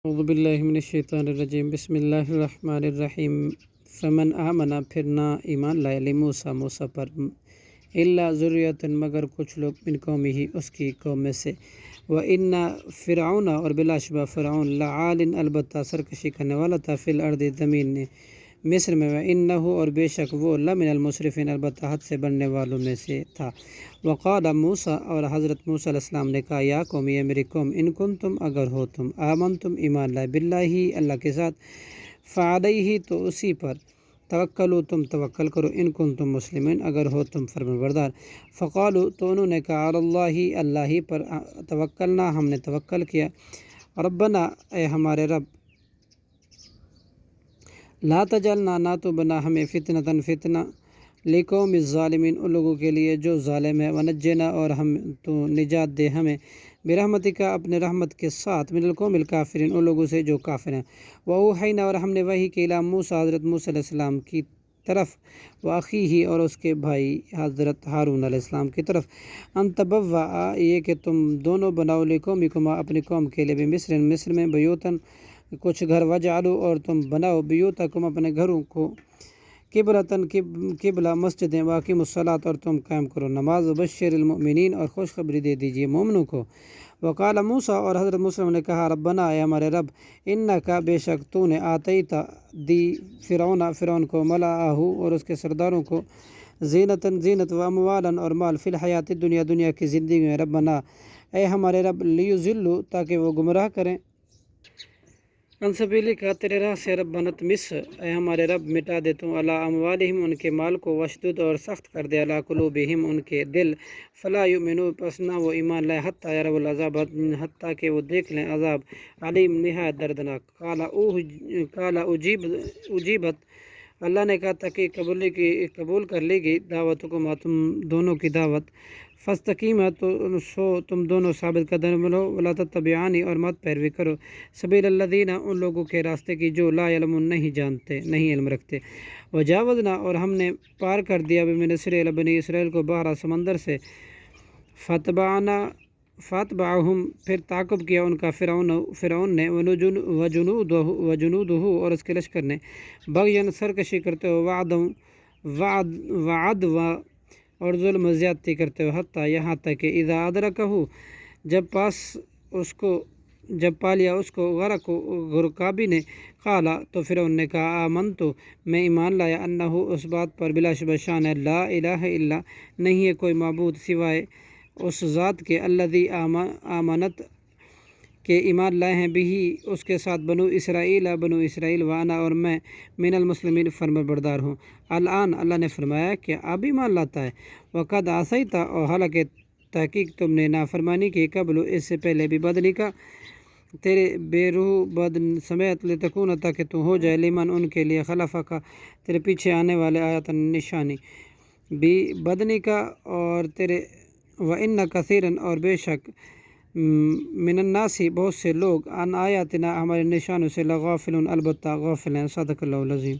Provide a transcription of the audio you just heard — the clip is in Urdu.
اعوذ باللہ من الشیطان الرجیم بسم اللہ الرحمن الرحیم فمن آمنا پھر نہ ایمان لائے لموسیٰ موسیٰ پر الا ذریۃ مگر کچھ لوگ من قومہ ہی اس کی قوم میں سے وَإِنَّ فرعون اور بلا شبہ فرعون لعال البتہ سرکشی کرنے والا تھا فی الارض زمین نے مصر میں وَإِنَّهُ اور بے شک وہ لمن المسرفین البتہ حد سے بڑھنے والوں میں سے تھا وقال موسیٰ اور حضرت موسیٰ علیہ السلام نے کہا یا قوم یہ میری قوم ان کنتم اگر ہو تم آمنتم ایمان لائے باللہ اللہ کے ساتھ فعلیہ تو اسی پر توکلوا تم توکل کرو ان کنتم مسلمین اگر ہو تم فرمانبردار فقالوا تو انہوں نے کہا علی اللہ اللہ ہی پر توکلنا ہم نے توکل کیا ربنا اے ہمارے رب لا تجعلنا نہ تو بنا ہمیں فتنہ لقوم الظالمین ان لوگوں کے لیے جو ظالم ہے ونجنا اور ہم تو نجات دے ہمیں برحمتک اپنے رحمت کے ساتھ من القوم الکافرین ان لوگوں سے جو کافر ہیں وأوحینا اور ہم نے وحی کی الی موسیٰ حضرت موسیٰ علیہ السلام کی طرف واخیہ اور اس کے بھائی حضرت ہارون علیہ السلام کی طرف ان تبوأ یہ کہ تم دونوں بناؤ لقومکما اپنی قوم کے لیے مصر میں بیوتن کچھ گھر وجعلوا اور تم بناؤ بیوتکم اپنے گھروں کو قبلہ مسجدیں واقیم الصلاۃ اور تم قائم کرو نماز وبشر المؤمنین اور خوشخبری دے دیجیے مومنوں کو وقال موسیٰ اور حضرت موسیٰ نے کہا ربنا اے ہمارے رب انکا بے شک تو نے آتیتا دی فرعون کو ملأہ اور اس کے سرداروں کو زینت و اموالا اور مال فی الحیات دنیا کی زندگی میں ربنا اے ہمارے رب لیضلوا تاکہ وہ گمراہ کریں ان سبیلک تیرے راہ سے ربنا اطمس اے ہمارے رب مٹا دے تو علی اموالہم ان کے مال کو وشدد اور سخت کر دے علی قلوبہم ان کے دل فلا یؤمنوا پس نہ وہ ایمان لائے حتی یروا العذاب حتیٰ کہ وہ دیکھ لیں عذاب علیم نہایت دردناک قال اجیبت اللہ نے کہا تاکہ قبول کر لی گئی دعوتکم تم دونوں کی دعوت فاستقیما تو سو تم دونوں ثابت قدم بنو ولا تتبعانی اور مت پیروی کرو سبیل الذین ان لوگوں کے راستے کی جو لا علمون نہیں جانتے نہیں علم رکھتے وجاوزنا اور ہم نے پار کر دیا بمن اسرائیل بنی اسرائیل کو بحر سمندر سے فاتبعہم پھر تعقب کیا ان کا فرعون نے وجنودہ اور اس کے لشکر نے بغین سرکشی کرتے ہوئے وعد اور ظلم زیادتی کرتے ہوئے حتیٰ یہاں تک کہ اذا ادرکہ جب پا لیا اس کو غرق غرقابی نے قالا تو فرعون نے کہا آمنتو میں ایمان لایا انہو اس بات پر بلا شبہ شان ہے لا الہ الا نہیں ہے کوئی معبود سوائے اس ذات کے الذی آمنت کہ ایمان لائے ہیں بھی اس کے ساتھ بنو اسرائیل وانا اور میں من المسلمین فرمانبردار ہوں الآن اللہ نے فرمایا کہ اب ایمان لاتا ہے وقد عصیت اور حالانکہ تحقیق تم نے نافرمانی کی قبل اس سے پہلے بھی بدنی کا تیرے بے روح بدن سمیت لتکون تاکہ تو ہو جائے لمن ان کے لیے خلفہ کا تیرے پیچھے آنے والے آیات نشانی بھی بدنی کا اور تیرے وَإِنَّ كَثِيرًا اور بے شک من الناس بہت سے لوگ عن آیاتنا ہمارے نشانوں سے لغافلون البتہ غافل ہیں صدق اللہ العظیم.